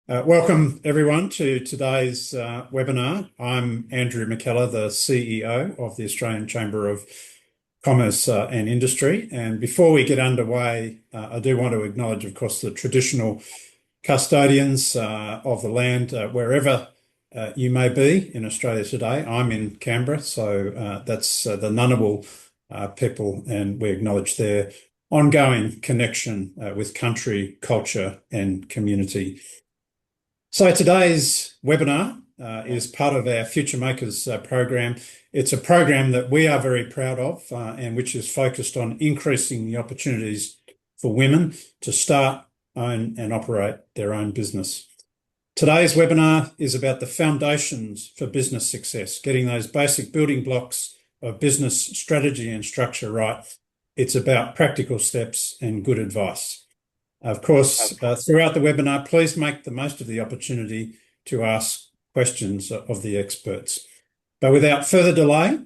Welcome everyone to today's webinar. I'm Andrew McKellar, the CEO of the Australian Chamber of Commerce and Industry. And before we get underway, I do want to acknowledge, of course, the traditional custodians of the land wherever you may be in Australia today. I'm in Canberra, so that's the Ngunnawal people, and we acknowledge their ongoing connection with country, culture, and community. So today's webinar is part of our Future Makers program. It's a program that we are very proud of and which is focused on increasing the opportunities for women to start, own and operate their own business. Today's webinar is about the foundations for business success, getting those basic building blocks of business strategy and structure right. It's about practical steps and good advice. Of course, throughout the webinar, please make the most of the opportunity to ask questions of the experts. But without further delay,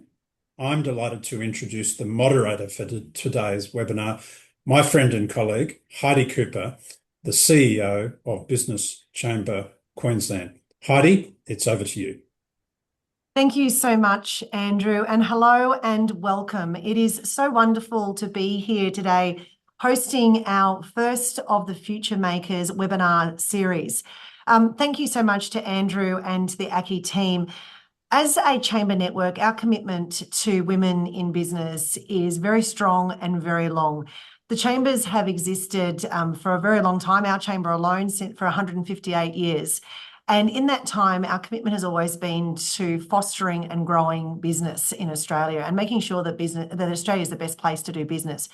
I'm delighted to introduce the moderator for today's webinar, my friend and colleague, Heidi Cooper, the CEO of Business Chamber Queensland. Heidi, it's over to you. Thank you so much, Andrew, and hello and welcome. It is so wonderful to be here today hosting our first of the Future Makers webinar series. Thank you so much to Andrew and the ACCI team. As a chamber network, our commitment to women in business is very strong and very long. The chambers have existed for a very long time, our chamber alone for 158 years. And in that time, our commitment has always been to fostering and growing business in Australia and making sure that Australia is the best place to do business.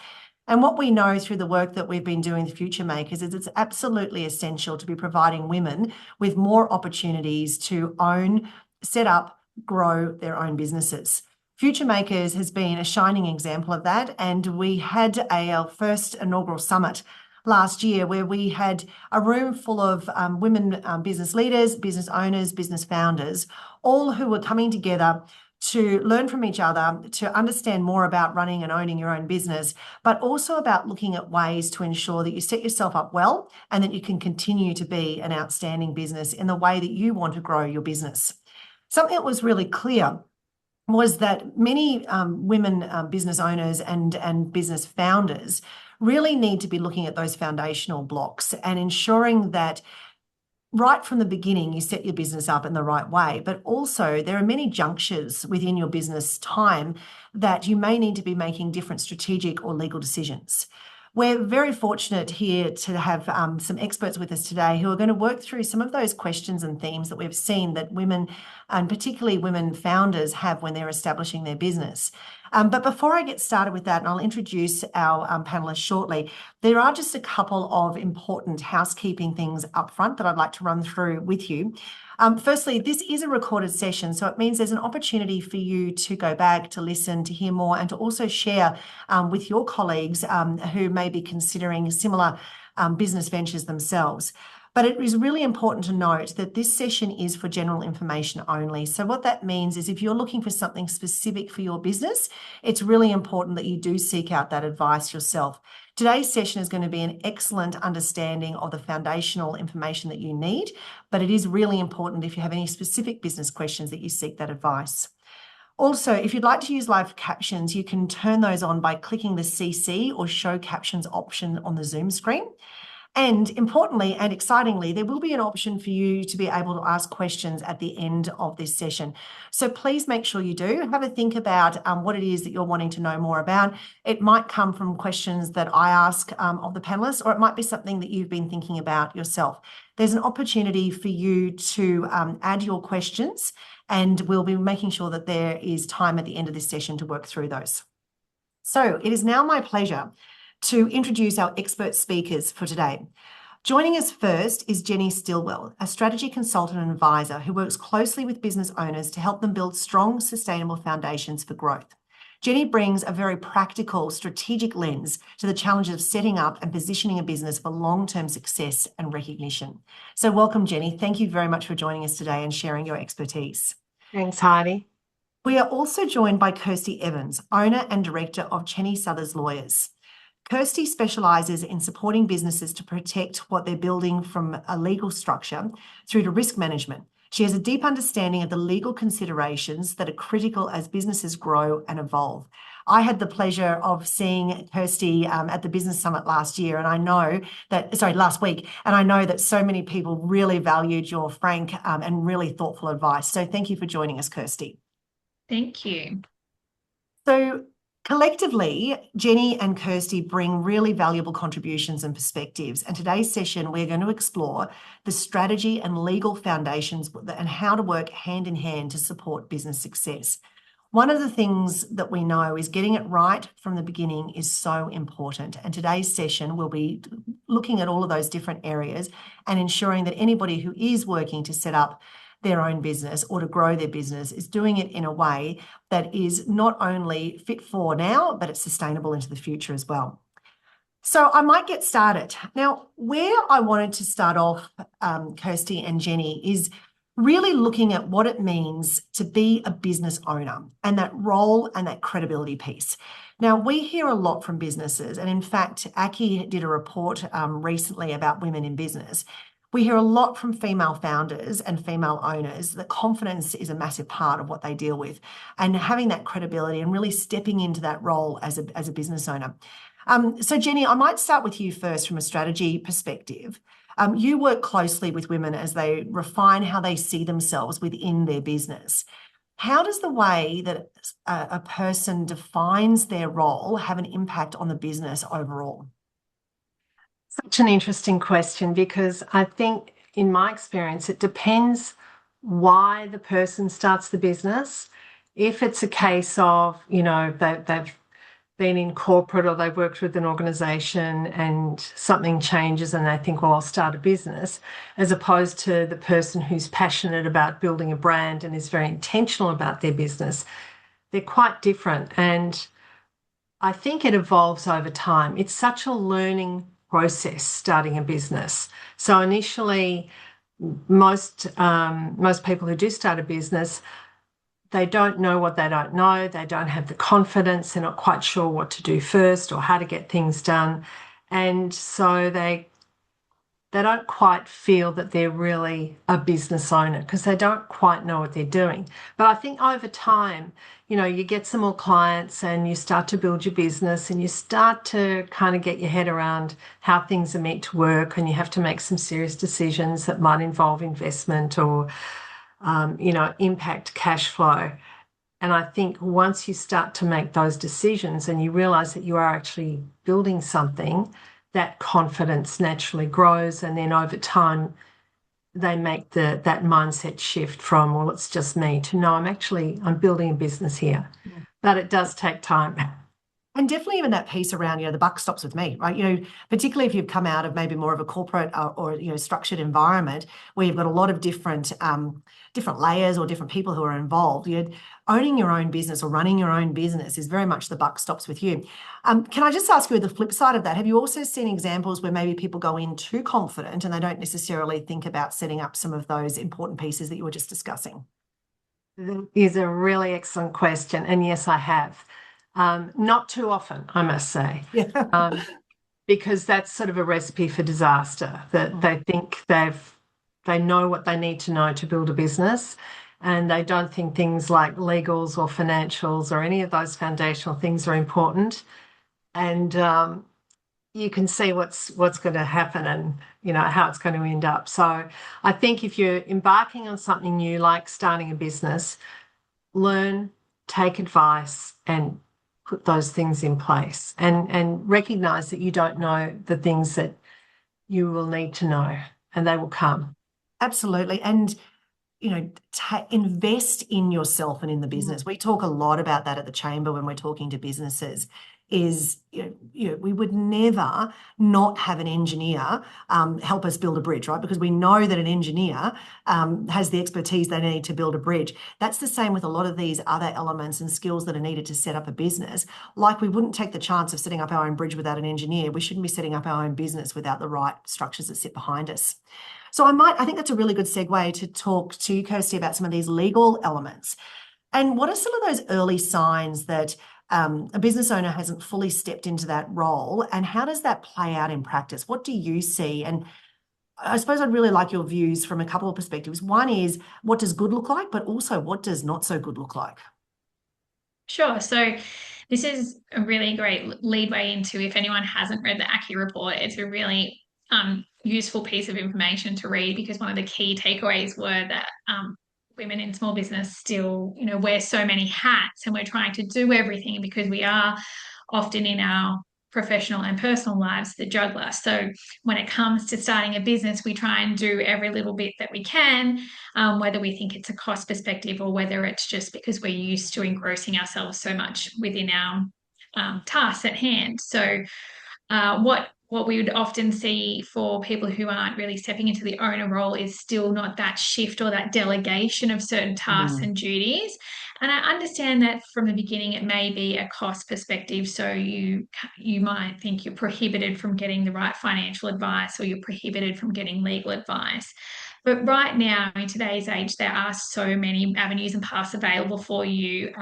And what we know through the work that we've been doing, the Future Makers, is it's absolutely essential to be providing women with more opportunities to own, set up, grow their own businesses. Future Makers has been a shining example of that, and we had our first inaugural summit last year where we had a room full of women business leaders, business owners, business founders, all who were coming together to learn from each other, to understand more about running and owning your own business, but also about looking at ways to ensure that you set yourself up well and that you can continue to be an outstanding business in the way that you want to grow your business. Something that was really clear was that many women business owners and business founders really need to be looking at those foundational blocks and ensuring that right from the beginning, you set your business up in the right way, but also there are many junctures within your business time that you may need to be making different strategic or legal decisions. We're very fortunate here to have some experts with us today who are going to work through some of those questions and themes that we've seen that women, and particularly women founders, have when they're establishing their business. But before I get started with that, and I'll introduce our panelists shortly, there are just a couple of important housekeeping things up front that I'd like to run through with you. Firstly, this is a recorded session, so it means there's an opportunity for you to go back, to listen, to hear more, and to also share with your colleagues who may be considering similar business ventures themselves. But it is really important to note that this session is for general information only. So what that means is if you're looking for something specific for your business, it's really important that you do seek out that advice yourself. Today's session is going to be an excellent understanding of the foundational information that you need, but it is really important if you have any specific business questions that you seek that advice. Also, if you'd like to use live captions, you can turn those on by clicking the CC or show captions option on the Zoom screen. And importantly and excitingly, there will be an option for you to be able to ask questions at the end of this session. So please make sure you do have a think about what it is that you're wanting to know more about. It might come from questions that I ask of the panelists, or it might be something that you've been thinking about yourself. There's an opportunity for you to add your questions, and we'll be making sure that there is time at the end of this session to work through those. So it is now my pleasure to introduce our expert speakers for today. Joining us first is Jenny Stillwell, a strategy consultant and advisor who works closely with business owners to help them build strong, sustainable foundations for growth. Jenny brings a very practical, strategic lens to the challenge of setting up and positioning a business for long-term success and recognition. So welcome, Jenny. Thank you very much for joining us today and sharing your expertise. Thanks, Heidi. We are also joined by Kirsty Evans, owner and director of Cheney Southers Lawyers. Kirsty specialises in supporting businesses to protect what they're building from a legal structure through to risk management. She has a deep understanding of the legal considerations that are critical as businesses grow and evolve. I had the pleasure of seeing Kirsty at the Business Summit last week, and I know that so many people really valued your frank and really thoughtful advice. So thank you for joining us, Kirsty. Thank you. So collectively, Jenny and Kirsty bring really valuable contributions and perspectives. And today's session, we're going to explore the strategy and legal foundations and how to work hand in hand to support business success. One of the things that we know is getting it right from the beginning is so important. And today's session will be looking at all of those different areas and ensuring that anybody who is working to set up their own business or to grow their business is doing it in a way that is not only fit for now, but it's sustainable into the future as well. So I might get started. Now, where I wanted to start off, Kirsty and Jenny, is really looking at what it means to be a business owner and that role and that credibility piece. Now, we hear a lot from businesses, and in fact, ACCI did a report recently about women in business. We hear a lot from female founders and female owners that confidence is a massive part of what they deal with, and having that credibility and really stepping into that role as a business owner. So Jenny, I might start with you first from a strategy perspective. You work closely with women as they refine how they see themselves within their business. How does the way that a person defines their role have an impact on the business overall? Such an interesting question, because I think in my experience, it depends why the person starts the business. If it's a case of, they've been in corporate or they've worked with an organisation and something changes and they think, well, I'll start a business, as opposed to the person who's passionate about building a brand and is very intentional about their business, they're quite different. And I think it evolves over time. It's such a learning process starting a business. So initially, most people who do start a business, they don't know what they don't know. They don't have the confidence. They're not quite sure what to do first or how to get things done. And so they don't quite feel that they're really a business owner because they don't quite know what they're doing. But I think over time, you get some more clients and you start to build your business and you start to kind of get your head around how things are meant to work, and you have to make some serious decisions that might involve investment or impact cash flow. And I think once you start to make those decisions and you realise that you are actually building something, that confidence naturally grows, and then over time they make that mindset shift from, well, it's just me, to no, I'm building a business here. Yeah. But it does take time. And definitely even that piece around, the buck stops with me, right? Particularly if you've come out of maybe more of a corporate or structured environment where you've got a lot of different layers or different people who are involved. Owning your own business or running your own business is very much the buck stops with you. Can I just ask you the flip side of that? Have you also seen examples where maybe people go in too confident and they don't necessarily think about setting up some of those important pieces that you were just discussing? That is a really excellent question. And yes, I have. Not too often, I must say, because that's sort of a recipe for disaster, that they think they know what they need to know to build a business, and they don't think things like legals or financials or any of those foundational things are important. And you can see what's going to happen and how it's going to end up. So I think if you're embarking on something new like starting a business, learn, take advice, and put those things in place, and recognise that you don't know the things that you will need to know, and they will come. Absolutely. And, invest in yourself and in the business. We talk a lot about that at the Chamber when we're talking to businesses, is, we would never not have an engineer help us build a bridge, right? Because we know that an engineer has the expertise they need to build a bridge. That's the same with a lot of these other elements and skills that are needed to set up a business. Like, we wouldn't take the chance of setting up our own bridge without an engineer. We shouldn't be setting up our own business without the right structures that sit behind us. So I think that's a really good segue to talk to you, Kirsty, about some of these legal elements. And what are some of those early signs that a business owner hasn't fully stepped into that role, and how does that play out in practice? What do you see? And I suppose I'd really like your views from a couple of perspectives. One is, what does good look like, but also what does not so good look like? Sure. So this is a really great leadway into, if anyone hasn't read the ACCI report, it's a really useful piece of information to read, because one of the key takeaways were that women in small business still, wear so many hats, and we're trying to do everything because we are often in our professional and personal lives the juggler. So when it comes to starting a business, we try and do every little bit that we can, whether we think it's a cost perspective or whether it's just because we're used to engrossing ourselves so much within our tasks at hand. So what we would often see for people who aren't really stepping into the owner role is still not that shift or that delegation of certain tasks and duties. And I understand that from the beginning it may be a cost perspective. So you might think you're prohibited from getting the right financial advice, or you're prohibited from getting legal advice. But right now, in today's age, there are so many avenues and paths available for you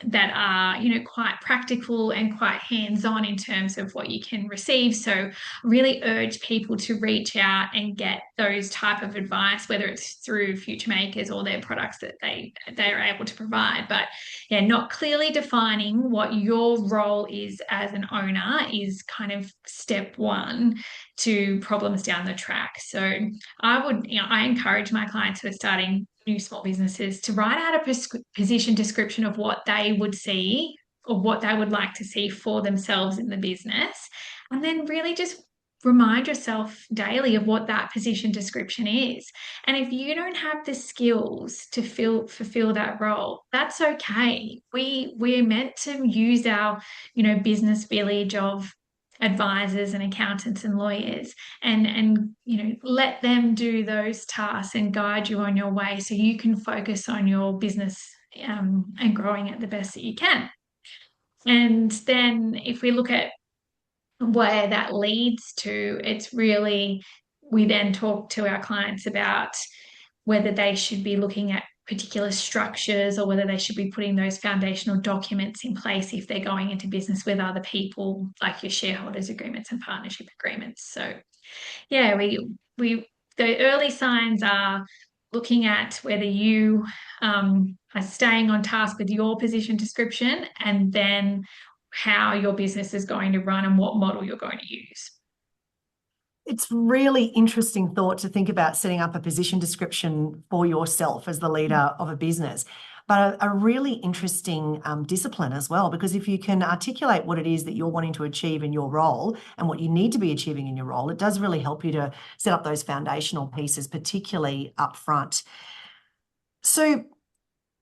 that are, quite practical and quite hands-on in terms of what you can receive. So really urge people to reach out and get those type of advice, whether it's through Future Makers or their products that they are able to provide. But yeah, not clearly defining what your role is as an owner is kind of step one to problems down the track. So I encourage my clients who are starting new small businesses to write out a position description of what they would see or what they would like to see for themselves in the business. And then really just remind yourself daily of what that position description is. And if you don't have the skills to fulfill that role, that's okay. We're meant to use our, business village of advisors and accountants and lawyers, and let them do those tasks and guide you on your way so you can focus on your business and growing it the best that you can. And then if we look at where that leads to, it's really, we then talk to our clients about whether they should be looking at particular structures or whether they should be putting those foundational documents in place if they're going into business with other people, like your shareholders agreements and partnership agreements. So yeah, we the early signs are looking at whether you are staying on task with your position description, and then how your business is going to run and what model you're going to use. It's really interesting thought to think about setting up a position description for yourself as the leader of a business, but a really interesting discipline as well, because if you can articulate what it is that you're wanting to achieve in your role and what you need to be achieving in your role, it does really help you to set up those foundational pieces, particularly up front. So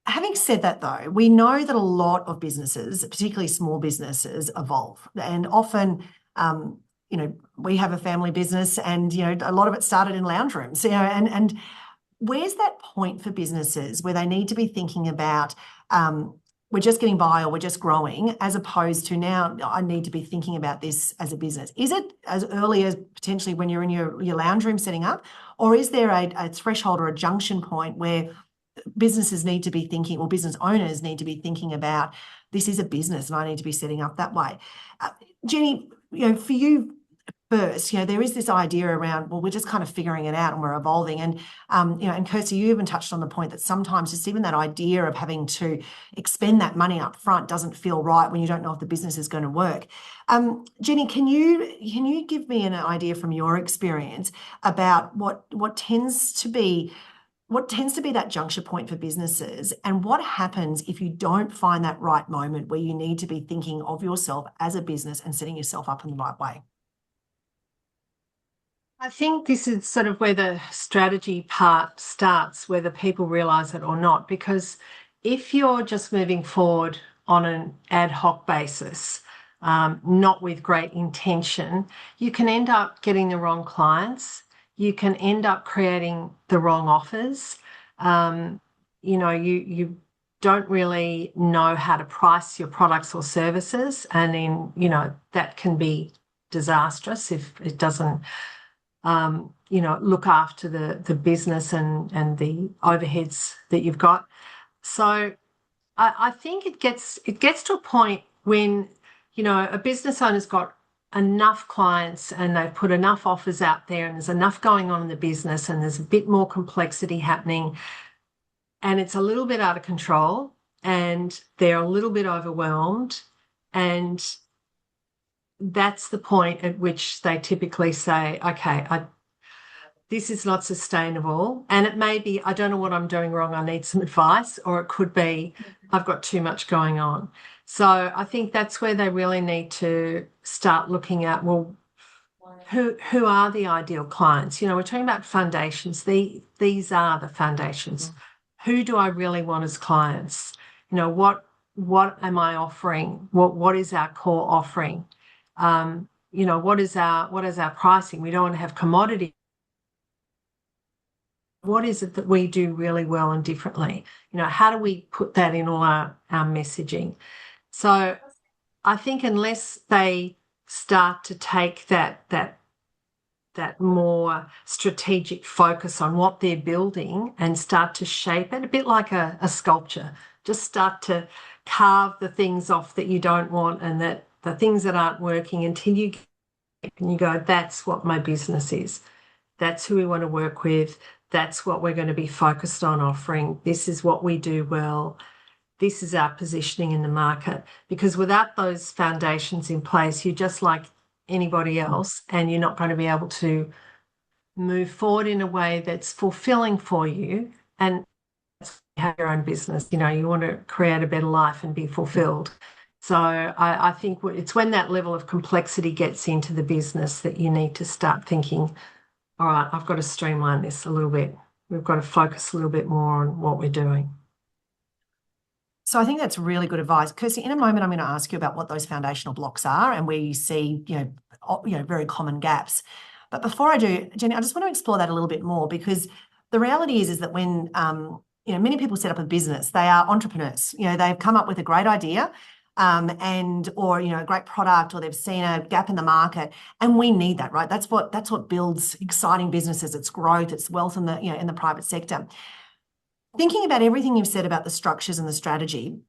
having said that, though, we know that a lot of businesses, particularly small businesses, evolve, and often we have a family business, and, a lot of it started in lounge rooms, and where's that point for businesses where they need to be thinking about, we're just getting by or we're just growing, as opposed to now I need to be thinking about this as a business? Is it as early as potentially when you're in your lounge room setting up, or is there a threshold or a junction point where businesses need to be thinking, or business owners need to be thinking about, this is a business and I need to be setting up that way? Jenny, for you first, there is this idea around, well, we're just kind of figuring it out and we're evolving. And, and Kirsty, you even touched on the point that sometimes just even that idea of having to expend that money up front doesn't feel right when you don't know if the business is going to work. Jenny, can you give me an idea from your experience about what tends to be that juncture point for businesses, and what happens if you don't find that right moment where you need to be thinking of yourself as a business and setting yourself up in the right way? I think this is sort of where the strategy part starts, whether people realise it or not, because if you're just moving forward on an ad hoc basis, not with great intention, you can end up getting the wrong clients. You can end up creating the wrong offers. You don't really know how to price your products or services, and then, that can be disastrous if it doesn't look after the business and the overheads that you've got. So I think it gets to a point when, you know, a business owner's got enough clients and they've put enough offers out there and there's enough going on in the business and there's a bit more complexity happening and it's a little bit out of control and they're a little bit overwhelmed, and that's the point at which they typically say, okay, this is not sustainable. And it may be, I don't know what I'm doing wrong, I need some advice, or it could be, I've got too much going on. So I think that's where they really need to start looking at, well, who are the ideal clients? You know, we're talking about foundations. These are the foundations. Who do I really want as clients? You know, what am I offering? What is our core offering? You know, what is our pricing? We don't want to have commodity. What is it that we do really well and differently? You know, how do we put that in all our messaging? So I think unless they start to take that more strategic focus on what they're building and start to shape it, a bit like a sculpture, just start to carve the things off that you don't want and that the things that aren't working until you go, that's what my business is. That's who we want to work with. That's what we're going to be focused on offering. This is what we do well. This is our positioning in the market. Because without those foundations in place, you're just like anybody else and you're not going to be able to move forward in a way that's fulfilling for you and have your own business. You know, you want to create a better life and be fulfilled. So I think it's when that level of complexity gets into the business that you need to start thinking, all right, I've got to streamline this a little bit. We've got to focus a little bit more on what we're doing. So I think that's really good advice. Kirsty, in a moment, I'm going to ask you about what those foundational blocks are and where you see, very common gaps. But before I do, Jenny, I just want to explore that a little bit more, because the reality is that when, many people set up a business, they are entrepreneurs. You know, they've come up with a great idea, or a great product, or they've seen a gap in the market, and we need that, right? That's what builds exciting businesses. It's growth, it's wealth in the private sector. Thinking about everything you've said about the structures and the strategy,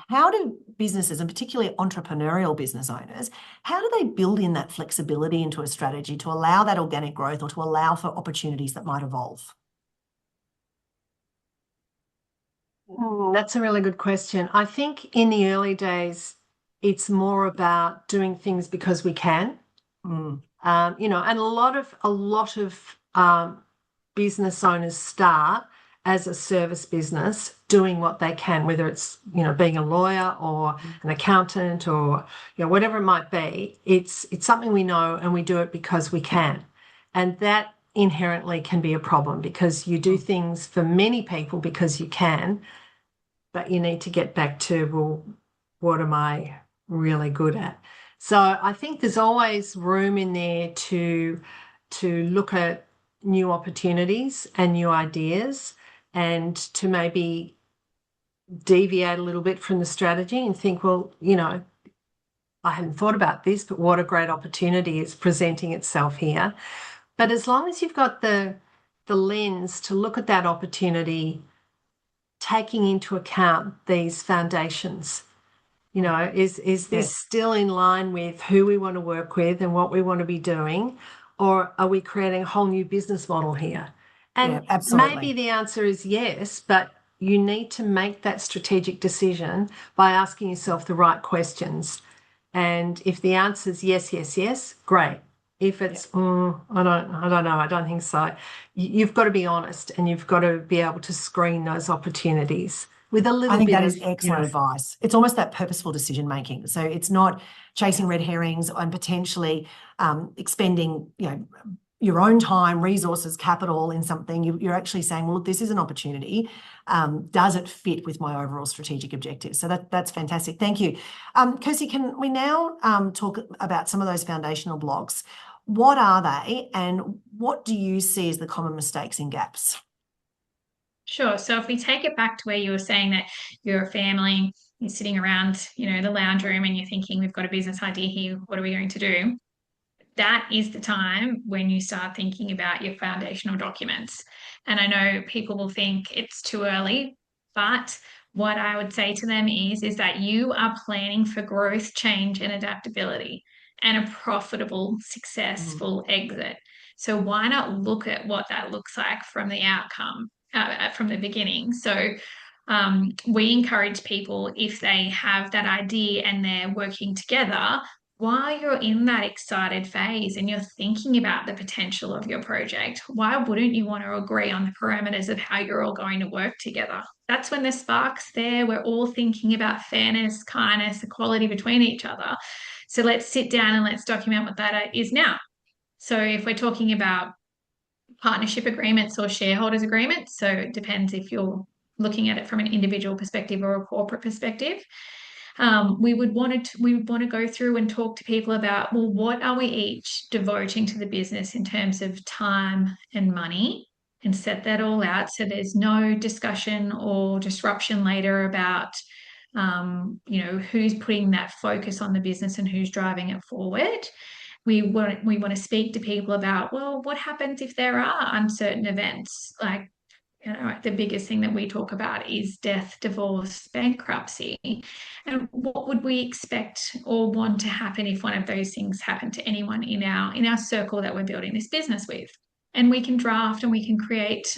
how do businesses, and particularly entrepreneurial business owners, how do they build in that flexibility into a strategy to allow that organic growth or to allow for opportunities that might evolve? That's a really good question. I think in the early days, it's more about doing things because we can. And a lot of business owners start as a service business doing what they can, whether it's, being a lawyer or an accountant or, whatever it might be. It's something we know and we do it because we can. And that inherently can be a problem, because you do things for many people because you can, but you need to get back to, well, what am I really good at? So I think there's always room in there to look at new opportunities and new ideas, and to maybe deviate a little bit from the strategy and think, well, I hadn't thought about this, but what a great opportunity is presenting itself here. But as long as you've got the lens to look at that opportunity, taking into account these foundations, is this still in line with who we want to work with and what we want to be doing, or are we creating a whole new business model here? And maybe the answer is yes, but you need to make that strategic decision by asking yourself the right questions. And if the answer is yes, yes, yes, great. If it's, I don't know, I don't think so, you've got to be honest and you've got to be able to screen those opportunities with a little bit. I think that is excellent advice. It's almost that purposeful decision making. So it's not chasing red herrings and potentially expending, your own time, resources, capital in something. You're actually saying, well, look, this is an opportunity. Does it fit with my overall strategic objectives? So that's fantastic. Thank you. Kirsty, can we now talk about some of those foundational blocks? What are they, and what do you see as the common mistakes and gaps? Sure. So if we take it back to where you were saying that you're a family, you're sitting around, the lounge room and you're thinking, we've got a business idea here, what are we going to do? That is the time when you start thinking about your foundational documents. And I know people will think it's too early, but what I would say to them is that you are planning for growth, change, and adaptability and a profitable, successful exit. So why not look at what that looks like from the outcome, from the beginning? So we encourage people, if they have that idea and they're working together, while you're in that excited phase and you're thinking about the potential of your project, why wouldn't you want to agree on the parameters of how you're all going to work together? That's when the spark's there. We're all thinking about fairness, kindness, equality between each other. So let's sit down and let's document what that is now. So if we're talking about partnership agreements or shareholders agreements, so it depends if you're looking at it from an individual perspective or a corporate perspective. We would want to go through and talk to people about, well, what are we each devoting to the business in terms of time and money, and set that all out so there's no discussion or disruption later about who's putting that focus on the business and who's driving it forward. We want to speak to people about, well, what happens if there are uncertain events? Like, the biggest thing that we talk about is death, divorce, bankruptcy. And what would we expect or want to happen if one of those things happened to anyone in our circle that we're building this business with? And we can draft and we can create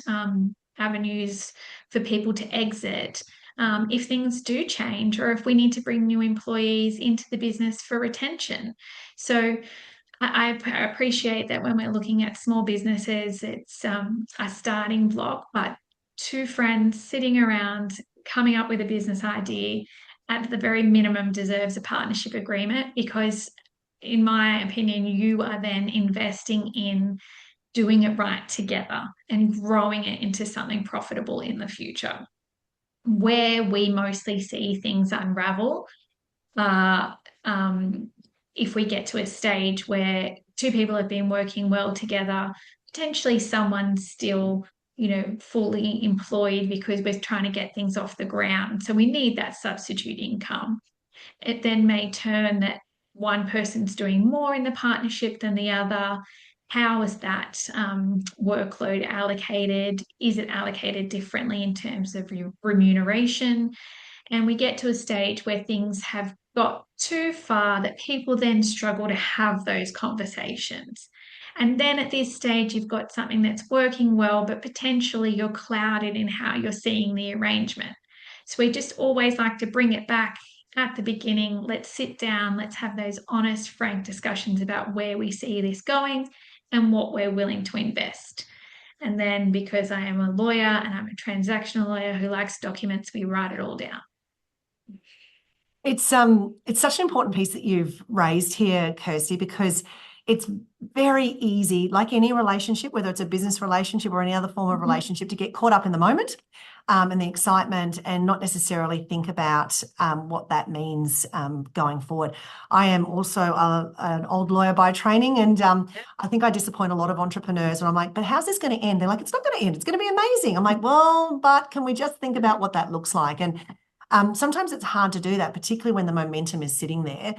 avenues for people to exit if things do change, or if we need to bring new employees into the business for retention. So I appreciate that when we're looking at small businesses, it's a starting block, but two friends sitting around coming up with a business idea at the very minimum deserves a partnership agreement, because in my opinion, you are then investing in doing it right together and growing it into something profitable in the future. Where we mostly see things unravel are if we get to a stage where two people have been working well together, potentially someone's still, fully employed because we're trying to get things off the ground. So we need that substitute income. It then may turn that one person's doing more in the partnership than the other. How is that workload allocated? Is it allocated differently in terms of remuneration? And we get to a stage where things have got too far that people then struggle to have those conversations. And then at this stage, you've got something that's working well, but potentially you're clouded in how you're seeing the arrangement. So we just always like to bring it back at the beginning. Let's sit down, let's have those honest, frank discussions about where we see this going and what we're willing to invest. And then, because I am a lawyer and I'm a transactional lawyer who likes documents, we write it all down. It's such an important piece that you've raised here, Kirsty, because it's very easy, like any relationship, whether it's a business relationship or any other form of relationship, to get caught up in the moment and the excitement, and not necessarily think about what that means going forward. I am also an old lawyer by training, and I think I disappoint a lot of entrepreneurs, and I'm like, but how's this going to end? They're like, it's not going to end. It's going to be amazing. I'm like, well, but can we just think about what that looks like? And sometimes it's hard to do that, particularly when the momentum is sitting there.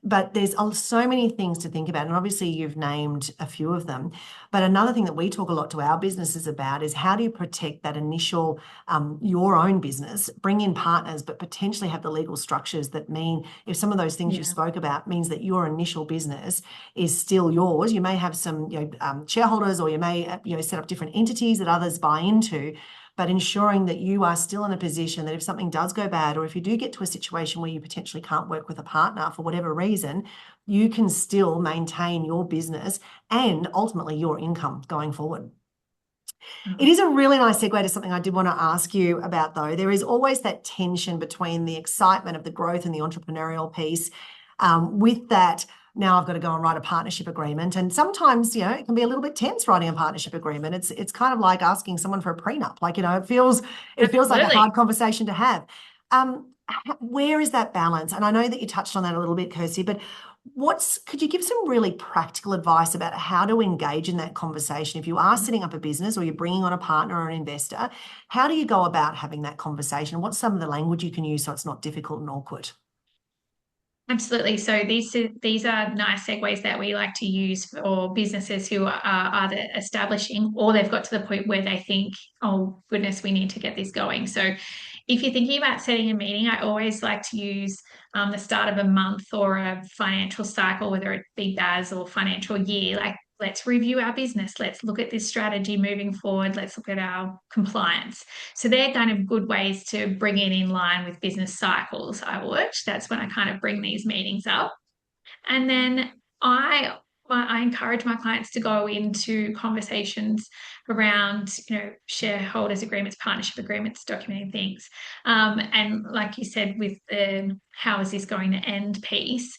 But there's so many things to think about. And obviously you've named a few of them. But another thing that we talk a lot to our businesses about is, how do you protect that initial, your own business, bring in partners, but potentially have the legal structures that mean, if some of those things you spoke about means that your initial business is still yours, you may have some shareholders, or you may set up different entities that others buy into, but ensuring that you are still in a position that if something does go bad, or if you do get to a situation where you potentially can't work with a partner for whatever reason, you can still maintain your business and ultimately your income going forward. It is a really nice segue to something I did want to ask you about, though. There is always that tension between the excitement of the growth and the entrepreneurial piece. With that, now I've got to go and write a partnership agreement. And sometimes, it can be a little bit tense writing a partnership agreement. It's kind of like asking someone for a prenup. Like, it feels like a hard conversation to have. Where is that balance? And I know that you touched on that a little bit, Kirsty, but could you give some really practical advice about how to engage in that conversation? If you are setting up a business, or you're bringing on a partner or an investor, how do you go about having that conversation? What's some of the language you can use so it's not difficult and awkward? Absolutely. So these are nice segues that we like to use for businesses who are either establishing, or they've got to the point where they think, oh goodness, we need to get this going. So if you're thinking about setting a meeting, I always like to use the start of a month or a financial cycle, whether it be BAS or financial year. Like, let's review our business. Let's look at this strategy moving forward. Let's look at our compliance. So they're kind of good ways to bring it in line with business cycles, I would. That's when I kind of bring these meetings up. And then I encourage my clients to go into conversations around, shareholders agreements, partnership agreements, documenting things. And like you said, with the how is this going to end piece,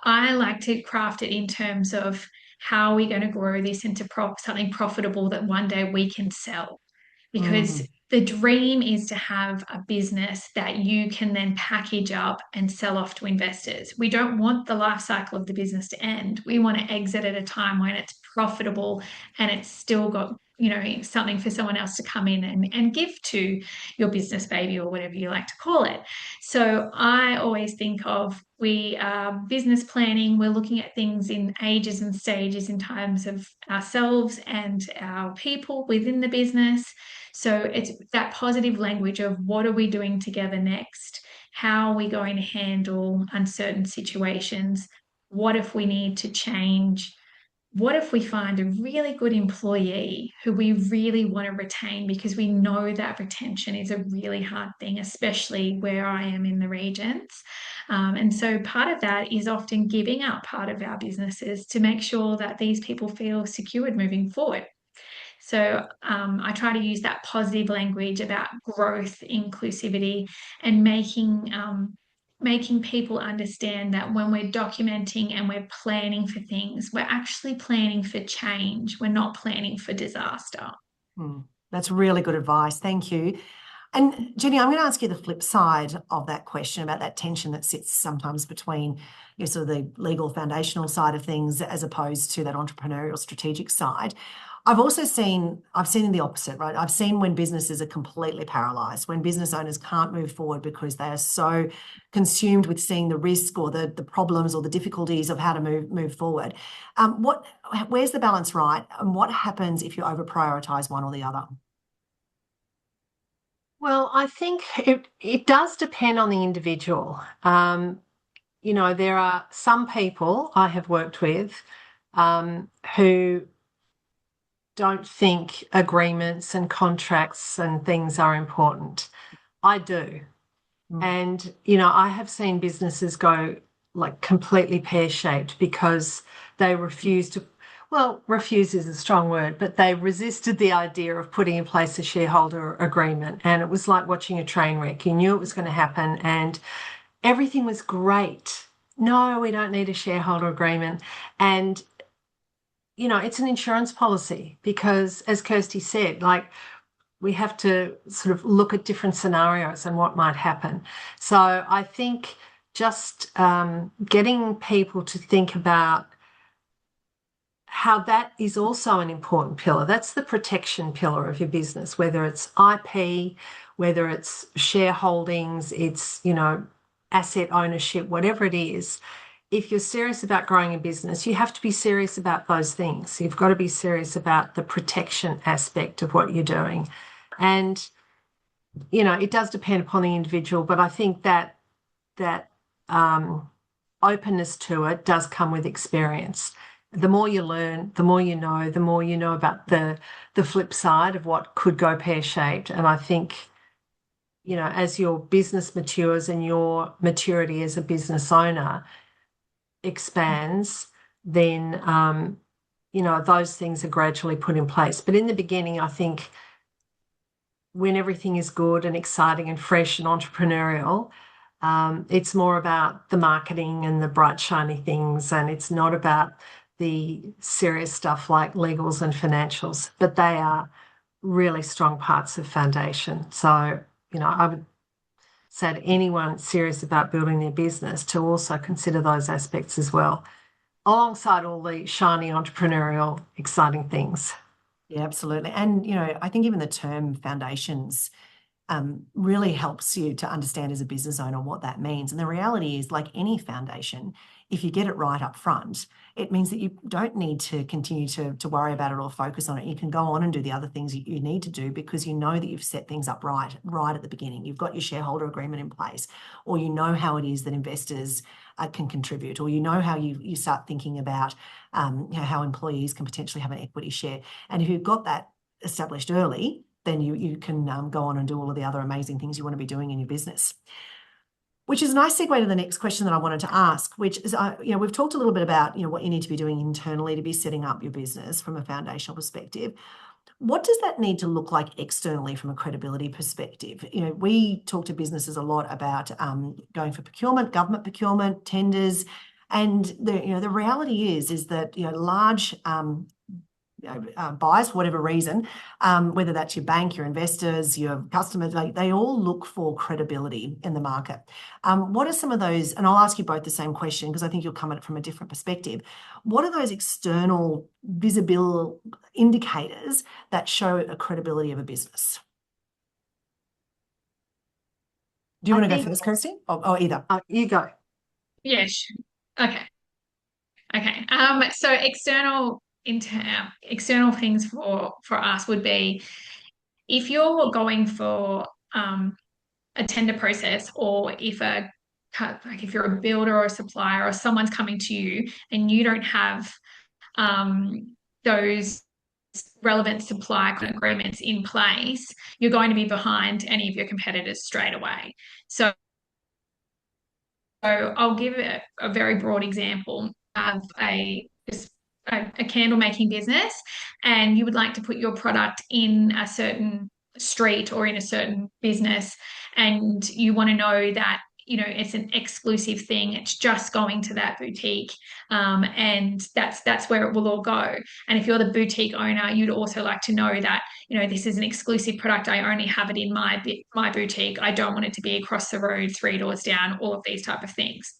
I like to craft it in terms of how are we going to grow this into something profitable that one day we can sell. Because the dream is to have a business that you can then package up and sell off to investors. We don't want the life cycle of the business to end. We want to exit at a time when it's profitable and it's still got, something for someone else to come in and give to your business baby or whatever you like to call it. So I always think of, we are business planning, we're looking at things in ages and stages in terms of ourselves and our people within the business. So it's that positive language of what are we doing together next? How are we going to handle uncertain situations? What if we need to change? What if we find a really good employee who we really want to retain, because we know that retention is a really hard thing, especially where I am in the regions. And so part of that is often giving up part of our businesses to make sure that these people feel secured moving forward. So I try to use that positive language about growth, inclusivity, and making people understand that when we're documenting and we're planning for things, we're actually planning for change. We're not planning for disaster. That's really good advice. Thank you. And Jenny, I'm going to ask you the flip side of that question about that tension that sits sometimes between sort of the legal foundational side of things as opposed to that entrepreneurial strategic side. I've seen the opposite, right? I've seen when businesses are completely paralyzed, when business owners can't move forward because they are so consumed with seeing the risk or the problems or the difficulties of how to move forward. Where's the balance, right? And what happens if you over prioritize one or the other? Well, I think it does depend on the individual. There are some people I have worked with who don't think agreements and contracts and things are important. I do. And, I have seen businesses go like completely pear-shaped because they refuse is a strong word, but they resisted the idea of putting in place a shareholder agreement. And it was like watching a train wreck. You knew it was going to happen and everything was great. No, we don't need a shareholder agreement. And it's an insurance policy because, as Kirsty said, we have to sort of look at different scenarios and what might happen. So I think just getting people to think about how that is also an important pillar. That's the protection pillar of your business, whether it's IP, whether it's shareholdings, it's, asset ownership, whatever it is. If you're serious about growing a business, you have to be serious about those things. You've got to be serious about the protection aspect of what you're doing. And, it does depend upon the individual, but I think that openness to it does come with experience. The more you learn, the more you know about the flip side of what could go pear-shaped. And I think, as your business matures and your maturity as a business owner expands, then, those things are gradually put in place. But in the beginning, I think when everything is good and exciting and fresh and entrepreneurial, it's more about the marketing and the bright, shiny things. And it's not about the serious stuff like legals and financials, but they are really strong parts of foundation. So, I would say to anyone serious about building their business to also consider those aspects as well, alongside all the shiny entrepreneurial, exciting things. Yeah, absolutely. And, I think even the term foundations really helps you to understand as a business owner what that means. And the reality is, like any foundation, if you get it right up front, it means that you don't need to continue to worry about it or focus on it. You can go on and do the other things you need to do because you know that you've set things up right at the beginning. You've got your shareholder agreement in place, or you know how it is that investors can contribute, or you know how you start thinking about how employees can potentially have an equity share. And if you've got that established early, then you can go on and do all of the other amazing things you want to be doing in your business. Which is a nice segue to the next question that I wanted to ask, which is, we've talked a little bit about, what you need to be doing internally to be setting up your business from a foundational perspective. What does that need to look like externally from a credibility perspective? We talk to businesses a lot about going for procurement, government procurement, tenders, and the reality is that large buyers, for whatever reason, whether that's your bank, your investors, your customers, they all look for credibility in the market. What are some of those, and I'll ask you both the same question because I think you'll come at it from a different perspective. What are those external visible indicators that show a credibility of a business? Do you want to go first, Kirsty? Or either? You go. Yeah, sure. Okay. So external things for us would be if you're going for a tender process, or if you're a builder or a supplier or someone's coming to you and you don't have those relevant supply agreements in place, you're going to be behind any of your competitors straight away. So I'll give a very broad example of a candle making business, and you would like to put your product in a certain street or in a certain business, and you want to know that it's an exclusive thing, it's just going to that boutique, and that's where it will all go. And if you're the boutique owner, you'd also like to know that this is an exclusive product, I only have it in my boutique, I don't want it to be across the road, 3 doors down, all of these type of things.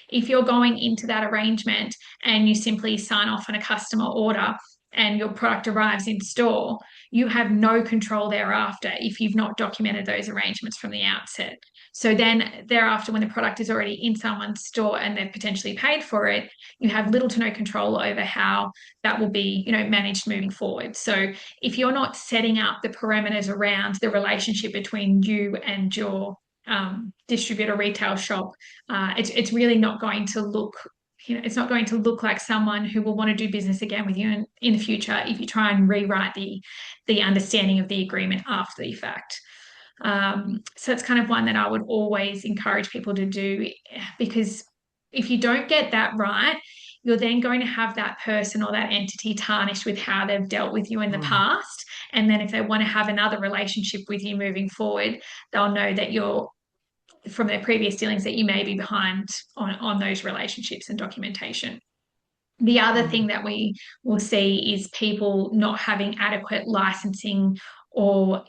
If you're going into that arrangement and you simply sign off on a customer order and your product arrives in store, you have no control thereafter if you've not documented those arrangements from the outset. So then thereafter, when the product is already in someone's store and they've potentially paid for it, you have little to no control over how that will be, managed moving forward. So if you're not setting up the parameters around the relationship between you and your distributor retail shop, it's really not going to look, it's not going to look like someone who will want to do business again with you in the future if you try and rewrite the understanding of the agreement after the fact. So it's kind of one that I would always encourage people to do, because if you don't get that right, you're then going to have that person or that entity tarnished with how they've dealt with you in the past. And then if they want to have another relationship with you moving forward, they'll know that you're, from their previous dealings, that you may be behind on those relationships and documentation. The other thing that we will see is people not having adequate licensing or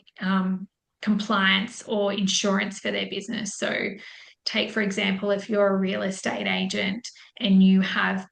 compliance or insurance for their business. So take, for example, if you're a real estate agent and you have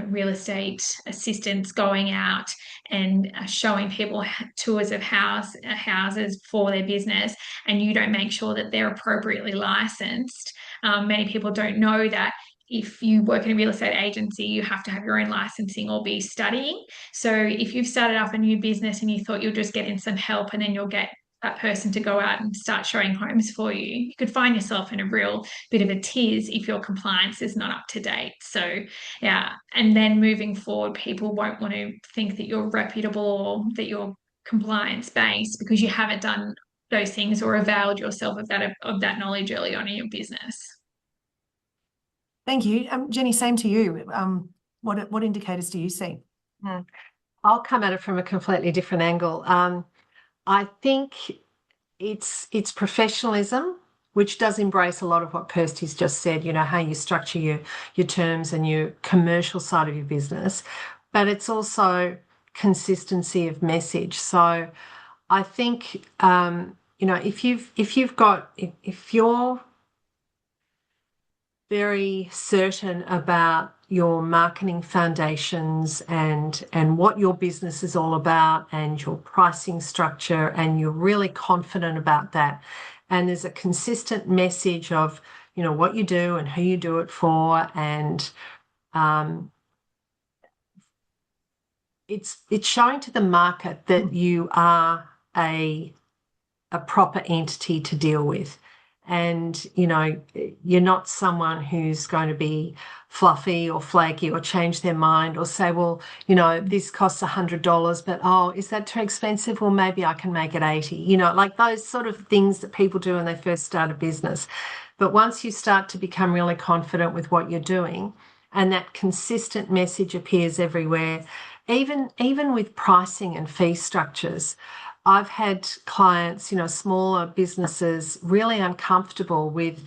real estate assistants going out and showing people tours of houses for their business, and you don't make sure that they're appropriately licensed. Many people don't know that if you work in a real estate agency, you have to have your own licensing or be studying. So if you've started up a new business and you thought you'll just get in some help and then you'll get that person to go out and start showing homes for you, you could find yourself in a real bit of a tiz if your compliance is not up to date. So yeah, and then moving forward, people won't want to think that you're reputable or that you're compliance based because you haven't done those things or availed yourself of that knowledge early on in your business. Thank you. Jenny, same to you. What indicators do you see? I'll come at it from a completely different angle. I think it's professionalism, which does embrace a lot of what Kirsty's just said, how you structure your terms and your commercial side of your business, but it's also consistency of message. So I think, if you're very certain about, your marketing foundations and what your business is all about and your pricing structure, and you're really confident about that, and there's a consistent message of, you know, what you do and who you do it for, and it's showing to the market that you are a proper entity to deal with. And, you know, you're not someone who's going to be fluffy or flaky or change their mind or say, well, you know, this costs $100, but oh, is that too expensive? Well, maybe I can make it 80. You know, like those sort of things that people do when they first start a business. But once you start to become really confident with what you're doing, and that consistent message appears everywhere, even with pricing and fee structures. I've had clients, you know, smaller businesses, really uncomfortable with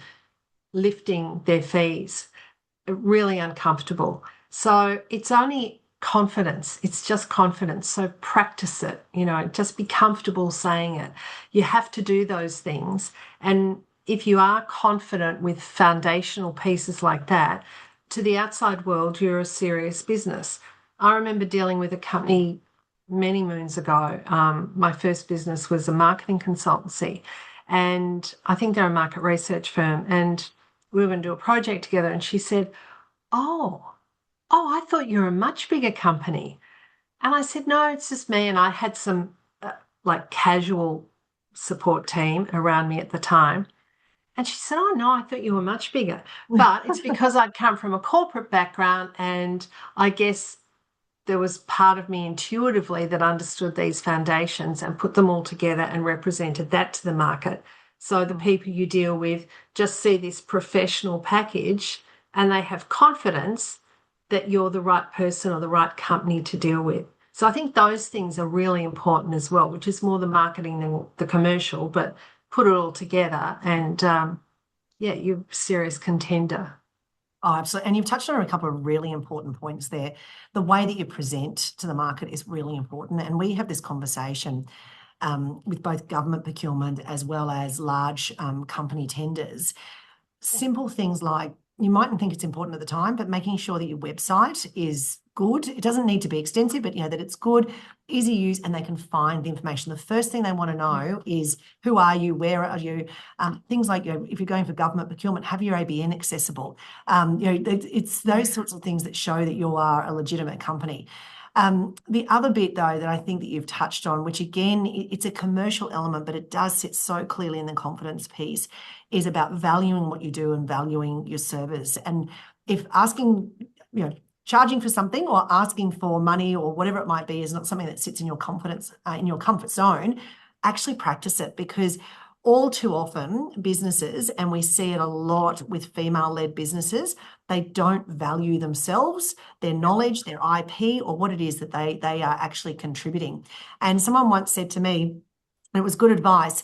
lifting their fees, really uncomfortable. So it's only confidence. It's just confidence. So practice it, you know, just be comfortable saying it. You have to do those things. And if you are confident with foundational pieces like that, to the outside world, you're a serious business. I remember dealing with a company many moons ago. My first business was a marketing consultancy, and I think they're a market research firm, and we were going to do a project together, and she said, oh, I thought you were a much bigger company. And I said, no, it's just me. And I had some like casual support team around me at the time. And she said, oh, no, I thought you were much bigger. But it's because I'd come from a corporate background, and I guess there was part of me intuitively that understood these foundations and put them all together and represented that to the market. So the people you deal with just see this professional package and they have confidence that you're the right person or the right company to deal with. So I think those things are really important as well, which is more the marketing than the commercial, but put it all together and yeah, you're a serious contender. Oh, absolutely. And you've touched on a couple of really important points there. The way that you present to the market is really important. And we have this conversation with both government procurement as well as large company tenders. Simple things like, you mightn't think it's important at the time, but making sure that your website is good. It doesn't need to be extensive, but you know that it's good, easy to use, and they can find the information. The first thing they want to know is who are you, where are you? Things like, you know, if you're going for government procurement, have your ABN accessible. You know, it's those sorts of things that show that you are a legitimate company. The other bit, though, that I think that you've touched on, which again, it's a commercial element, but it does sit so clearly in the confidence piece, is about valuing what you do and valuing your service. And if asking, you know, charging for something or asking for money or whatever it might be is not something that sits in your confidence, in your comfort zone, actually practice it, because all too often businesses, and we see it a lot with female-led businesses, they don't value themselves, their knowledge, their IP, or what it is that they are actually contributing. And someone once said to me, and it was good advice,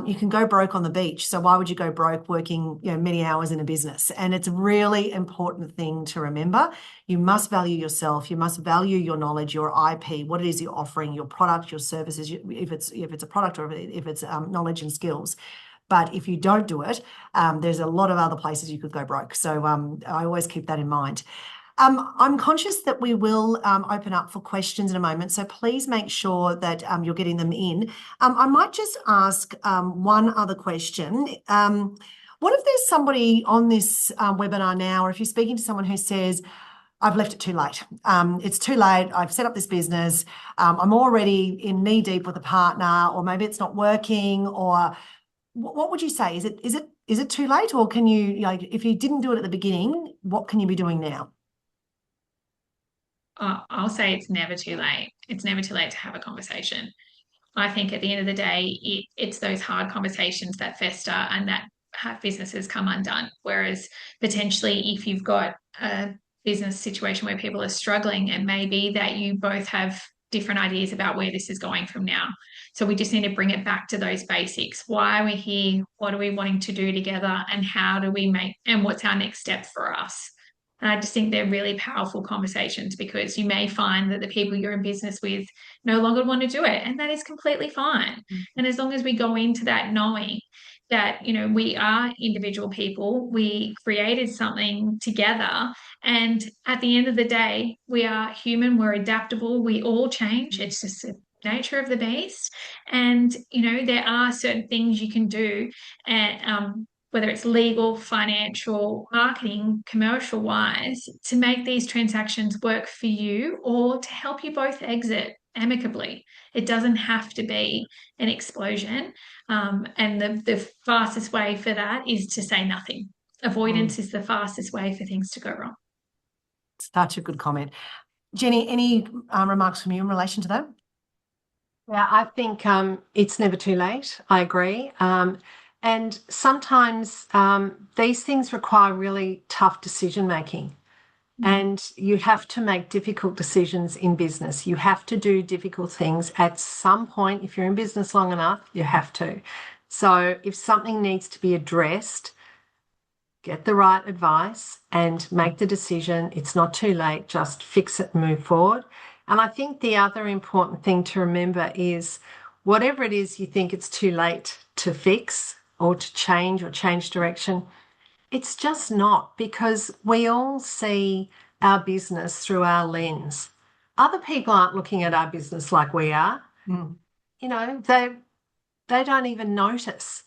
you can go broke on the beach, so why would you go broke working, you know, many hours in a business? And it's a really important thing to remember. You must value yourself, you must value your knowledge, your IP, what it is you're offering, your product, your services, if it's a product or if it's knowledge and skills. But if you don't do it, there's a lot of other places you could go broke. So I always keep that in mind. I'm conscious that we will open up for questions in a moment, so please make sure that you're getting them in. I might just ask one other question. What if there's somebody on this webinar now, or if you're speaking to someone who says, I've left it too late. It's too late. I've set up this business. I'm already in knee deep with a partner, or maybe it's not working, or what would you say? Is it too late, or can you, like, if you didn't do it at the beginning, what can you be doing now? I'll say it's never too late. It's never too late to have a conversation. I think at the end of the day, it's those hard conversations that fester and that have businesses come undone. Whereas potentially if you've got a business situation where people are struggling, it may be that you both have different ideas about where this is going from now. So we just need to bring it back to those basics. Why are we here? What are we wanting to do together? And how do we and what's our next step for us? And I just think they're really powerful conversations, because you may find that the people you're in business with no longer want to do it, and that is completely fine. Mm-hmm. And as long as we go into that knowing that, you know, we are individual people, we created something together, And at the end of the day, we are human, we're adaptable, we all change. It's just the nature of the beast. And, there are certain things you can do, and whether it's legal, financial, marketing, commercial wise, to make these transactions work for you or to help you both exit amicably. It doesn't have to be an explosion. And the fastest way for that is to say nothing. Avoidance is the fastest way for things to go wrong. Such a good comment. Jenny, any remarks from you in relation to that? Yeah, I think it's never too late. I agree. And sometimes these things require really tough decision making. And you have to make difficult decisions in business. You have to do difficult things at some point. If you're in business long enough, you have to. So if something needs to be addressed, get the right advice and make the decision. It's not too late. Just fix it and move forward. And I think the other important thing to remember is whatever it is you think it's too late to fix or to change direction, it's just not, because we all see our business through our lens. Other people aren't looking at our business like we are. They don't even notice.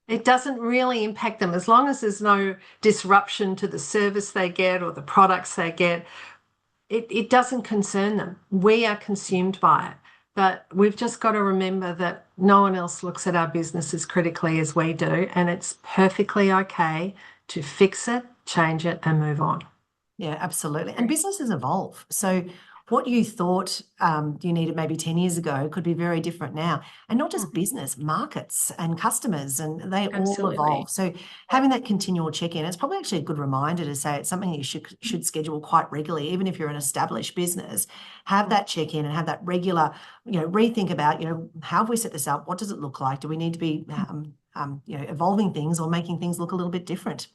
It doesn't really impact them as long as there's no disruption to the service they get or the products they get. It doesn't concern them. We are consumed by it. But we've just got to remember that no one else looks at our business as critically as we do, and it's perfectly okay to fix it, change it, and move on. Yeah, absolutely. And businesses evolve. So what you thought you needed maybe 10 years ago could be very different now. And not just business, markets and customers, and they all evolve. So having that continual check-in, it's probably actually a good reminder to say it's something you should schedule quite regularly, even if you're an established business. Have that check-in and have that regular, rethink about, how have we set this up? What does it look like? Do we need to be, evolving things or making things look a little bit different?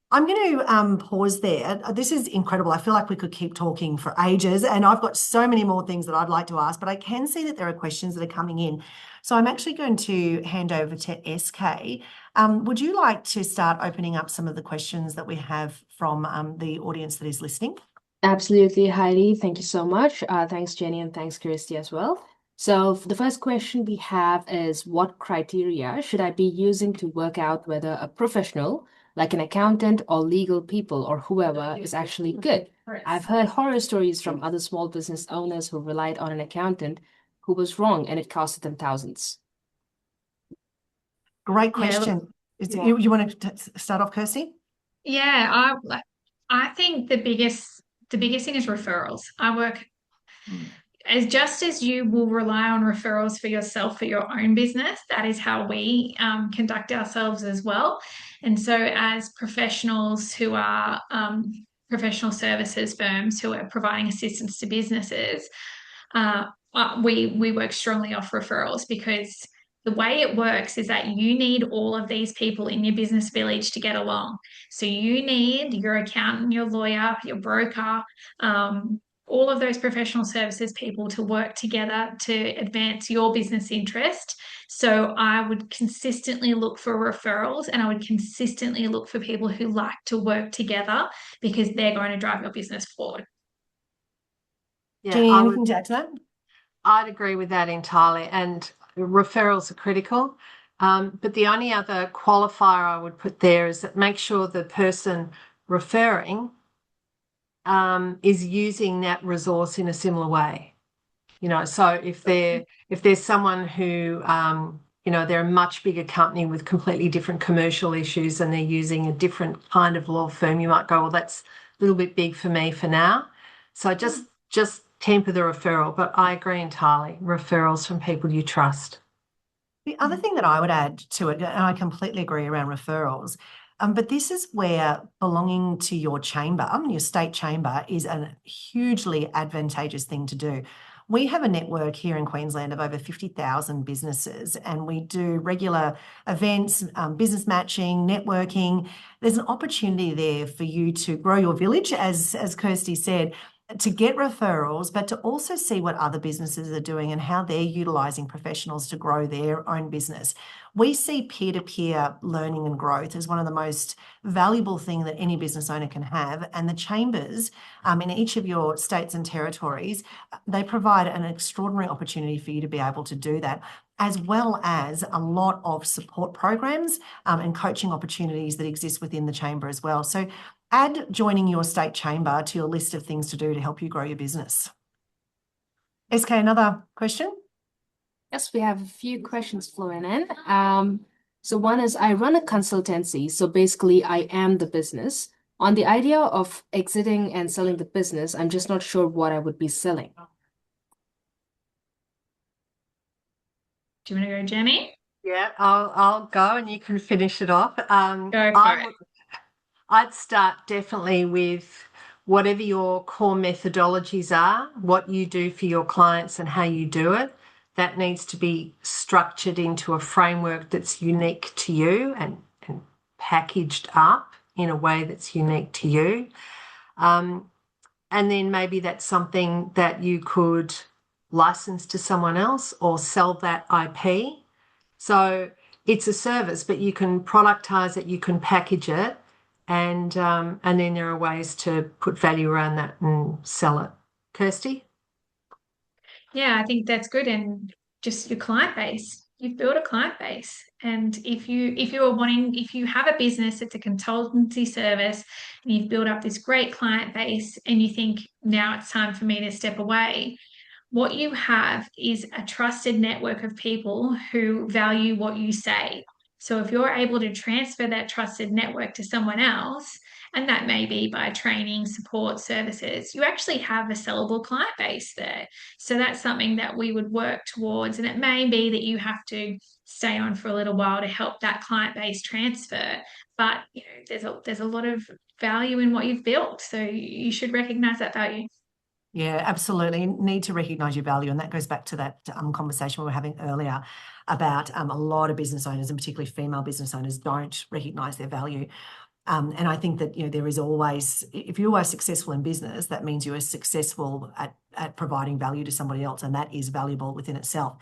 I'm going to pause there. This is incredible. I feel like we could keep talking for ages, and I've got so many more things that I'd like to ask, but I can see that there are questions that are coming in. So I'm actually going to hand over to SK. Would you like to start opening up some of the questions that we have from the audience that is listening? Absolutely, Heidi. Thank you so much. Thanks, Jenny, and thanks, Kirsty, as well. So the first question we have is, what criteria should I be using to work out whether a professional, like an accountant or legal people or whoever, is actually good? I've heard horror stories from other small business owners who relied on an accountant who was wrong and it costed them thousands. Great question. You want to start off, Kirsty? Yeah, I think the biggest thing is referrals. I work just as you will rely on referrals for yourself for your own business, that is how we conduct ourselves as well. And so as professionals who are professional services firms who are providing assistance to businesses, we work strongly off referrals, because the way it works is that you need all of these people in your business village to get along. So you need your accountant, your lawyer, your broker, all of those professional services people to work together to advance your business interest. So I would consistently look for referrals, and I would consistently look for people who like to work together, because they're going to drive your business forward. Yeah, Jenny, anything to add to that? I'd agree with that entirely, and referrals are critical. But the only other qualifier I would put there is that make sure the person referring is using that resource in a similar way. So if there's someone who, they're a much bigger company with completely different commercial issues and they're using a different kind of law firm, you might go, well, that's a little bit big for me for now. So just temper the referral, but I agree entirely. Referrals from people you trust. The other thing that I would add to it, and I completely agree around referrals, but this is where belonging to your chamber, your state chamber, is a hugely advantageous thing to do. We have a network here in Queensland of over 50,000 businesses, and we do regular events, business matching, networking. There's an opportunity there for you to grow your village, as Kirsty said, to get referrals, but to also see what other businesses are doing and how they're utilising professionals to grow their own business. We see peer-to-peer learning and growth as one of the most valuable things that any business owner can have. And the chambers in each of your states and territories, they provide an extraordinary opportunity for you to be able to do that, as well as a lot of support programs and coaching opportunities that exist within the chamber as well. So add joining your state chamber to your list of things to do to help you grow your business. SK, another question? Yes, we have a few questions flowing in. So one is, I run a consultancy, so basically I am the business. On the idea of exiting and selling the business, I'm just not sure what I would be selling. Do you want to go, Jenny? Yeah, I'll go and you can finish it off. Go for it. I'd start definitely with whatever your core methodologies are, what you do for your clients and how you do it. That needs to be structured into a framework that's unique to you and packaged up in a way that's unique to you. And then maybe that's something that you could license to someone else or sell that IP. So it's a service, but you can productize it, you can package it, and then there are ways to put value around that and sell it. Kirsty? Yeah, I think that's good. And just your client base. You've built a client base. And if you have a business, it's a consultancy service, and you've built up this great client base and you think now it's time for me to step away, what you have is a trusted network of people who value what you say. So if you're able to transfer that trusted network to someone else, and that may be by training, support, services, you actually have a sellable client base there. So that's something that we would work towards. And it may be that you have to stay on for a little while to help that client base transfer. But there's a lot of value in what you've built. So you should recognize that value. Yeah, absolutely. You need to recognise your value. And that goes back to that conversation we were having earlier about a lot of business owners, and particularly female business owners, don't recognise their value. And I think that, there is always, if you are successful in business, that means you are successful at providing value to somebody else, and that is valuable within itself.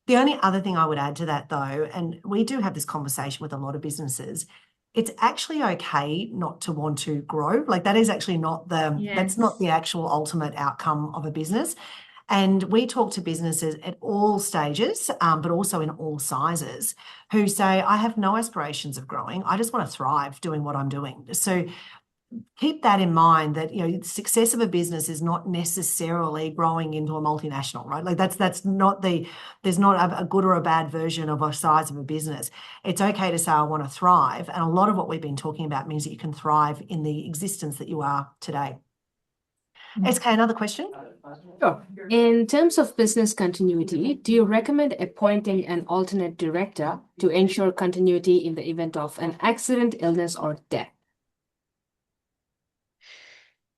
The only other thing I would add to that, though, and we do have this conversation with a lot of businesses, it's actually okay not to want to grow. Like that is actually not that's not the actual ultimate outcome of a business. And we talk to businesses at all stages, but also in all sizes, who say, I have no aspirations of growing. I just want to thrive doing what I'm doing. So keep that in mind, that the success of a business is not necessarily growing into a multinational, right? Like that's not there's not a good or a bad version of a size of a business. It's okay to say I want to thrive, and a lot of what we've been talking about means that you can thrive in the existence that you are today. SK, another question? Sure. In terms of business continuity, do you recommend appointing an alternate director to ensure continuity in the event of an accident, illness, or death?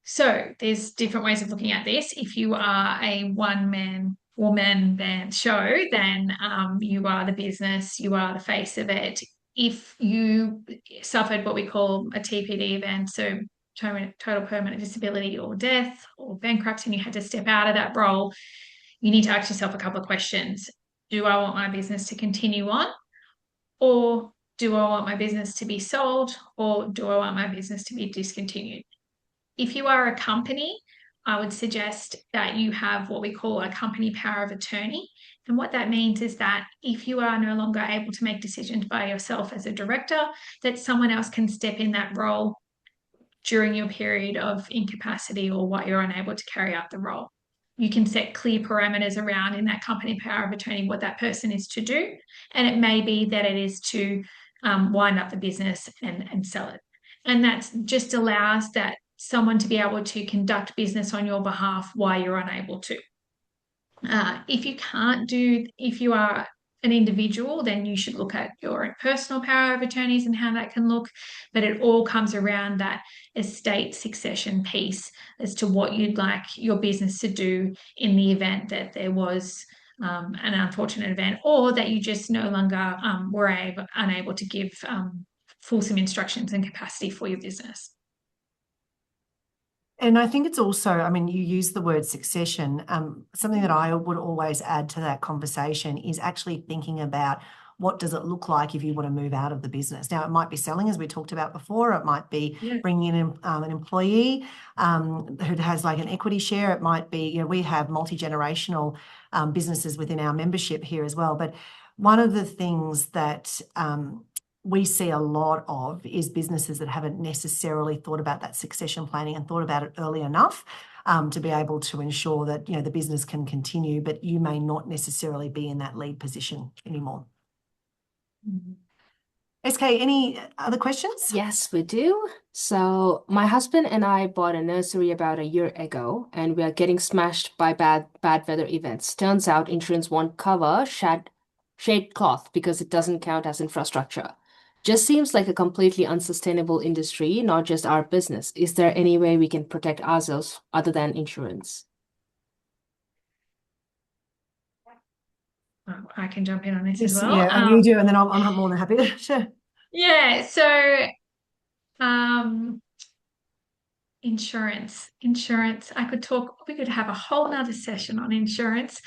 So there's different ways of looking at this. If you are a one-man, woman band show, then you are the business, you are the face of it. If you suffered what we call a TPD event, so total permanent disability or death or bankruptcy, and you had to step out of that role, you need to ask yourself a couple of questions. Do I want my business to continue on? Or do I want my business to be sold? Or do I want my business to be discontinued? If you are a company, I would suggest that you have what we call a company power of attorney. And what that means is that if you are no longer able to make decisions by yourself as a director, that someone else can step in that role during your period of incapacity or while you're unable to carry out the role. You can set clear parameters around in that company power of attorney what that person is to do. And it may be that it is to wind up the business and sell it. And that just allows that someone to be able to conduct business on your behalf while you're unable to. If you are an individual, then you should look at your own personal power of attorneys and how that can look. But it all comes around that estate succession piece as to what you'd like your business to do in the event that there was an unfortunate event, or that you just no longer were unable to give fulsome instructions and capacity for your business. And I think it's also, I mean, you use the word succession. Something that I would always add to that conversation is actually thinking about what does it look like if you want to move out of the business. Now, it might be selling, as we talked about before. It might be bringing in an employee who has like an equity share. It might be, you know, we have multi-generational businesses within our membership here as well. But one of the things that we see a lot of is businesses that haven't necessarily thought about that succession planning and thought about it early enough to be able to ensure that, you know, the business can continue, but you may not necessarily be in that lead position anymore. SK, any other questions? Yes, we do. So my husband and I bought a nursery about a year ago, and we are getting smashed by bad weather events. Turns out insurance won't cover shade cloth because it doesn't count as infrastructure. Just seems like a completely unsustainable industry, not just our business. Is there any way we can protect ourselves other than insurance? I can jump in on this as well. Yeah, you do, and then I'm more than happy to share. Yeah, so insurance. We could have a whole nother session on insurance.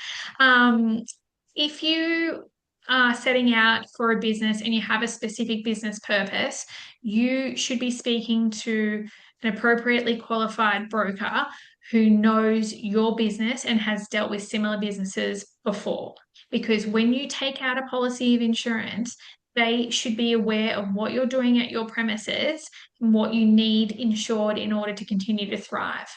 If you are setting out for a business and you have a specific business purpose, you should be speaking to an appropriately qualified broker who knows your business and has dealt with similar businesses before. Because when you take out a policy of insurance, they should be aware of what you're doing at your premises and what you need insured in order to continue to thrive.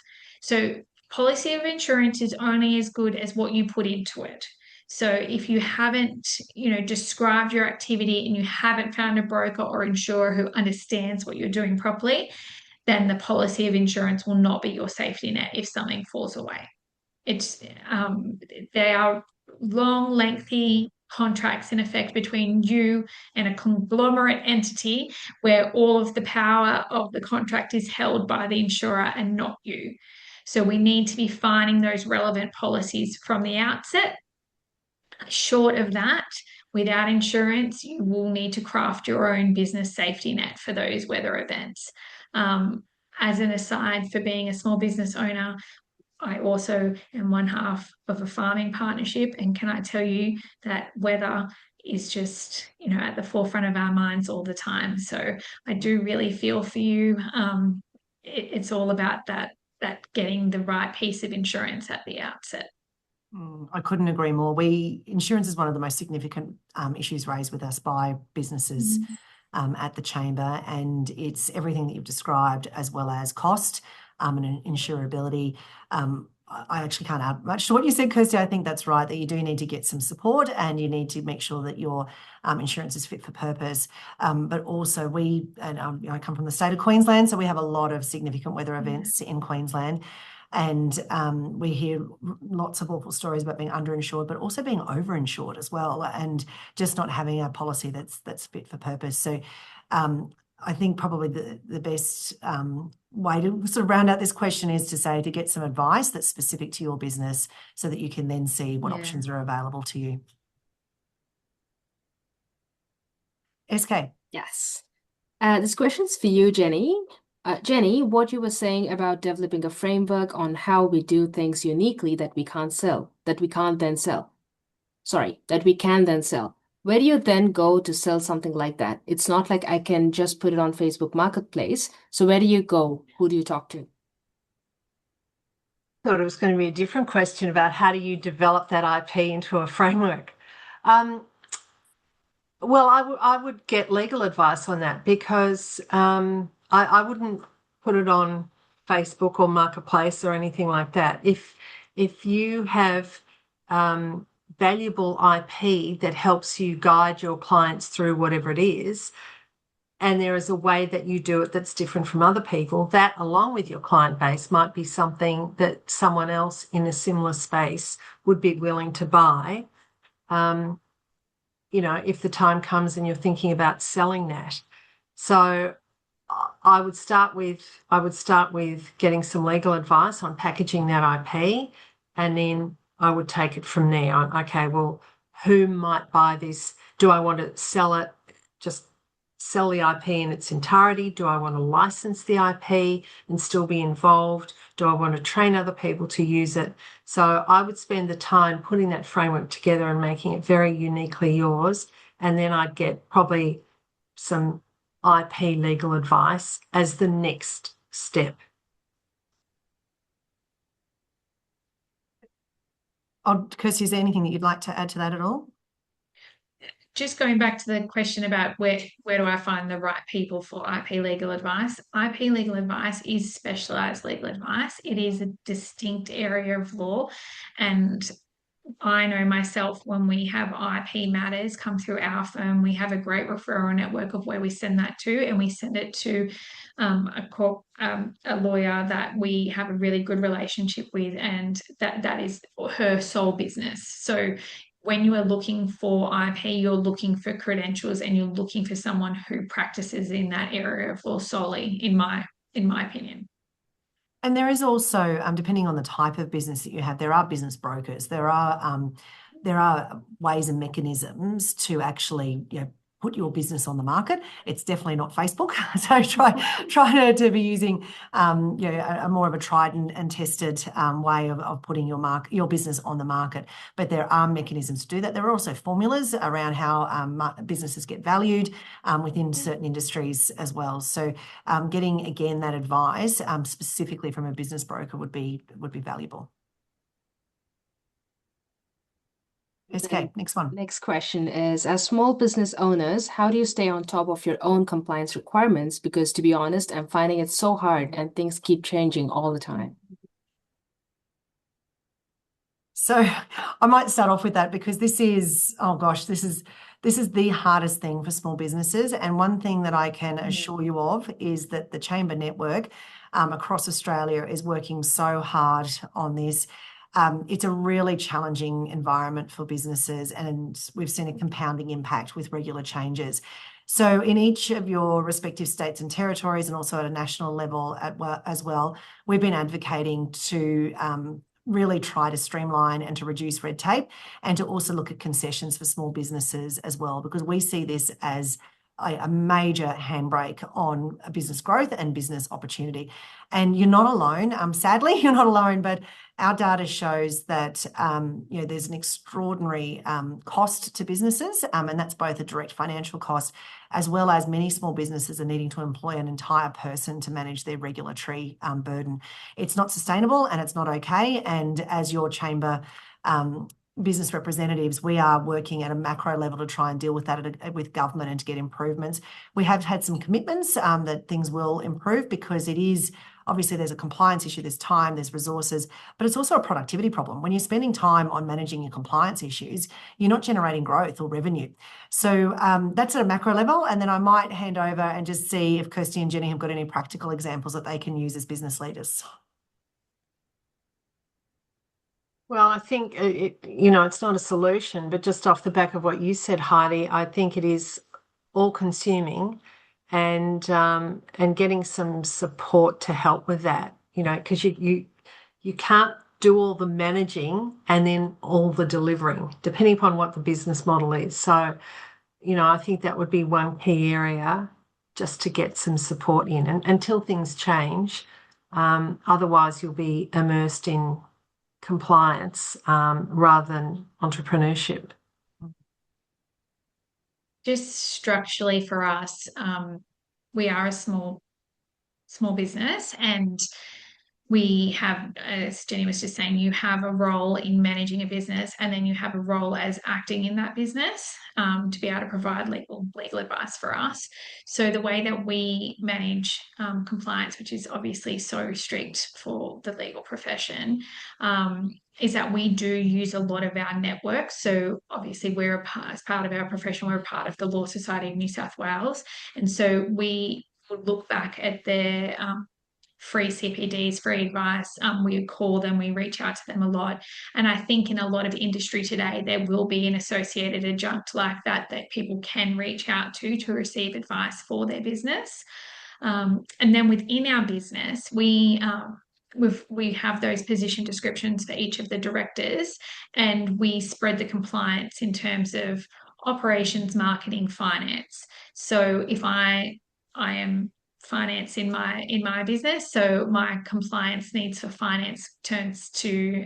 So policy of insurance is only as good as what you put into it. So if you haven't, you know, described your activity and you haven't found a broker or insurer who understands what you're doing properly, then the policy of insurance will not be your safety net if something falls away. They are long, lengthy contracts in effect between you and a conglomerate entity where all of the power of the contract is held by the insurer and not you. So we need to be finding those relevant policies from the outset. Short of that, without insurance, you will need to craft your own business safety net for those weather events. As an aside, for being a small business owner, I also am one half of a farming partnership, and can I tell you that weather is just, you know, at the forefront of our minds all the time. So I do really feel for you. It's all about that getting the right piece of insurance at the outset. I couldn't agree more. Insurance is one of the most significant issues raised with us by businesses at the Chamber, and it's everything that you've described as well as cost and insurability. I actually can't add much to what you said, Kirsty. I think that's right, that you do need to get some support and you need to make sure that your insurance is fit for purpose. But also I come from the state of Queensland, so we have a lot of significant weather events in Queensland. And we hear lots of awful stories about being underinsured, but also being overinsured as well, and just not having a policy that's fit for purpose. So I think probably the best way to sort of round out this question is to say to get some advice that's specific to your business so that you can then see what options are available to you. SK. Yes. This question's for you, Jenny. Jenny, what you were saying about developing a framework on how we do things uniquely that we can then sell. Where do you then go to sell something like that? It's not like I can just put it on Facebook Marketplace. So where do you go? Who do you talk to? Thought it was going to be a different question about how do you develop that IP into a framework. Well, I would get legal advice on that because I wouldn't put it on Facebook or Marketplace or anything like that. If you have valuable IP that helps you guide your clients through whatever it is, and there is a way that you do it that's different from other people, that along with your client base might be something that someone else in a similar space would be willing to buy. You know, if the time comes and you're thinking about selling that. So I would start with getting some legal advice on packaging that IP, and then I would take it from there. Okay, well, who might buy this? Do I want to sell it, just sell the IP in its entirety? Do I want to license the IP and still be involved? Do I want to train other people to use it? So I would spend the time putting that framework together and making it very uniquely yours. And then I'd get probably some IP legal advice as the next step. Kirsty, is there anything that you'd like to add to that at all? Just going back to the question about where do I find the right people for IP legal advice? IP legal advice is specialised legal advice. It is a distinct area of law, and I know myself, when we have IP matters come through our firm, we have a great referral network of where we send that to, and we send it to a lawyer that we have a really good relationship with, and that is her sole business. So when you are looking for IP, you're looking for credentials, and you're looking for someone who practices in that area of law solely, in my opinion. And there is also, depending on the type of business that you have, there are business brokers. There are ways and mechanisms to actually, put your business on the market. It's definitely not Facebook. So try to be using, a more of a tried and tested way of putting your business on the market. But there are mechanisms to do that. There are also formulas around how businesses get valued within certain industries as well. So getting, again, that advice specifically from a business broker would be valuable. Okay, next one. Next question is, as small business owners, how do you stay on top of your own compliance requirements? Because to be honest, I'm finding it so hard and things keep changing all the time. So I might start off with that, because this is the hardest thing for small businesses. And one thing that I can assure you of is that the Chamber network across Australia is working so hard on this. It's a really challenging environment for businesses, and we've seen a compounding impact with regular changes. So in each of your respective states and territories, and also at a national level as well, we've been advocating to really try to streamline and to reduce red tape, and to also look at concessions for small businesses as well, because we see this as a major handbrake on business growth and business opportunity. And you're not alone. Sadly, you're not alone, but our data shows that there's an extraordinary cost to businesses, and that's both a direct financial cost, as well as many small businesses are needing to employ an entire person to manage their regulatory burden. It's not sustainable, and it's not okay. And as your chamber business representatives, we are working at a macro level to try and deal with that with government and to get improvements. We have had some commitments that things will improve, because it is obviously, there's a compliance issue, there's time, there's resources, but it's also a productivity problem. When you're spending time on managing your compliance issues, you're not generating growth or revenue. So that's at a macro level. And then I might hand over and just see if Kirsty and Jenny have got any practical examples that they can use as business leaders. Well, I think it's not a solution, but just off the back of what you said, Heidi, I think it is all-consuming, and getting some support to help with that. Because you can't do all the managing and then all the delivering, depending upon what the business model is. So, I think that would be one key area, just to get some support in, and until things change. Otherwise, you'll be immersed in compliance rather than entrepreneurship. Just structurally for us, we are a small business, and we have, as Jenny was just saying, you have a role in managing a business, and then you have a role as acting in that business to be able to provide legal advice for us. So the way that we manage compliance, which is obviously so strict for the legal profession, is that we do use a lot of our network. So obviously as part of our profession, we're a part of the Law Society of New South Wales. And so we would look back at their free CPDs, free advice. We call them, we reach out to them a lot. And I think in a lot of industry today, there will be an associated adjunct like that people can reach out to receive advice for their business. And then within our business, we have those position descriptions for each of the directors, and we spread the compliance in terms of operations, marketing, finance. So if I am finance in my business. So my compliance needs for finance turns to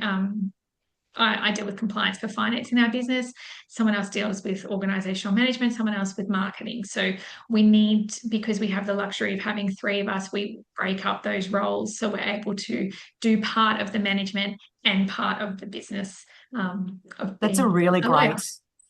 I deal with compliance for finance in our business. Someone else deals with organizational management, someone else with marketing. So we need, because we have the luxury of having three of us, we break up those roles so we're able to do part of the management and part of the business. That's a really great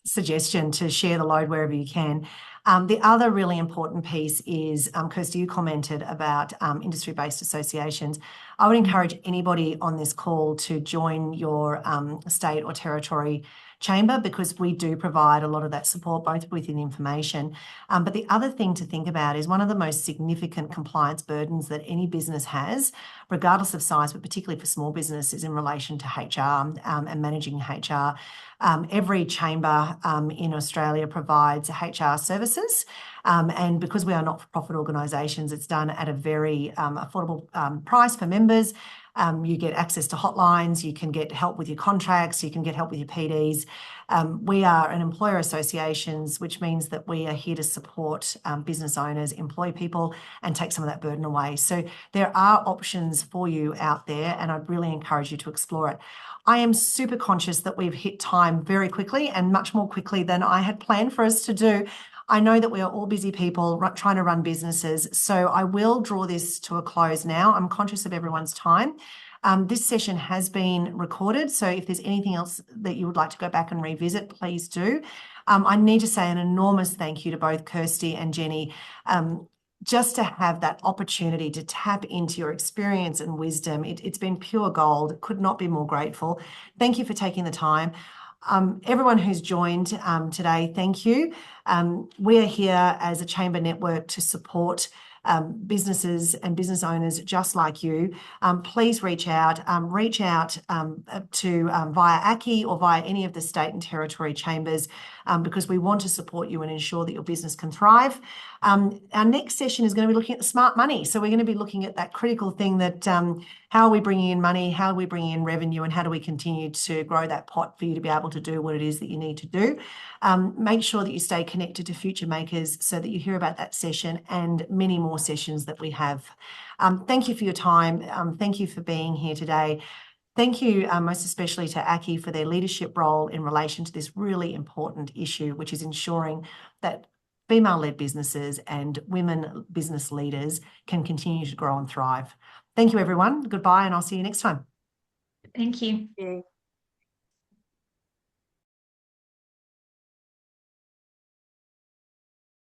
suggestion, to share the load wherever you can. The other really important piece is, Kirsty, you commented about industry-based associations. I would encourage anybody on this call to join your state or territory chamber, because we do provide a lot of that support, both with information. But the other thing to think about is one of the most significant compliance burdens that any business has, regardless of size, but particularly for small business, is in relation to HR and managing HR. Every chamber in Australia provides HR services, and because we are not-for-profit organisations, it's done at a very affordable price for members. You get access to hotlines, you can get help with your contracts, you can get help with your PDs. We are an employer associations, which means that we are here to support business owners, employ people, and take some of that burden away. So there are options for you out there, and I'd really encourage you to explore it. I am super conscious that we've hit time very quickly, and much more quickly than I had planned for us to do. I know that we are all busy people trying to run businesses, so I will draw this to a close now. I'm conscious of everyone's time. This session has been recorded, so if there's anything else that you would like to go back and revisit, please do. I need to say an enormous thank you to both Kirsty and Jenny. Just to have that opportunity to tap into your experience and wisdom, it's been pure gold. Could not be more grateful. Thank you for taking the time. Everyone who's joined today, thank you. We are here as a chamber network to support businesses and business owners just like you. Please reach out to via ACCI or via any of the state and territory chambers, because we want to support you and ensure that your business can thrive. Our next session is going to be looking at the smart money. So we're going to be looking at that critical thing that how are we bringing in money, how are we bringing in revenue, and how do we continue to grow that pot for you to be able to do what it is that you need to do. Make sure that you stay connected to Future Makers so that you hear about that session and many more sessions that we have. Thank you for your time. Thank you for being here today. Thank you most especially to ACCI for their leadership role in relation to this really important issue, which is ensuring that female-led businesses and women business leaders can continue to grow and thrive. Thank you, everyone. Goodbye, and I'll see you next time. Thank you. Yeah.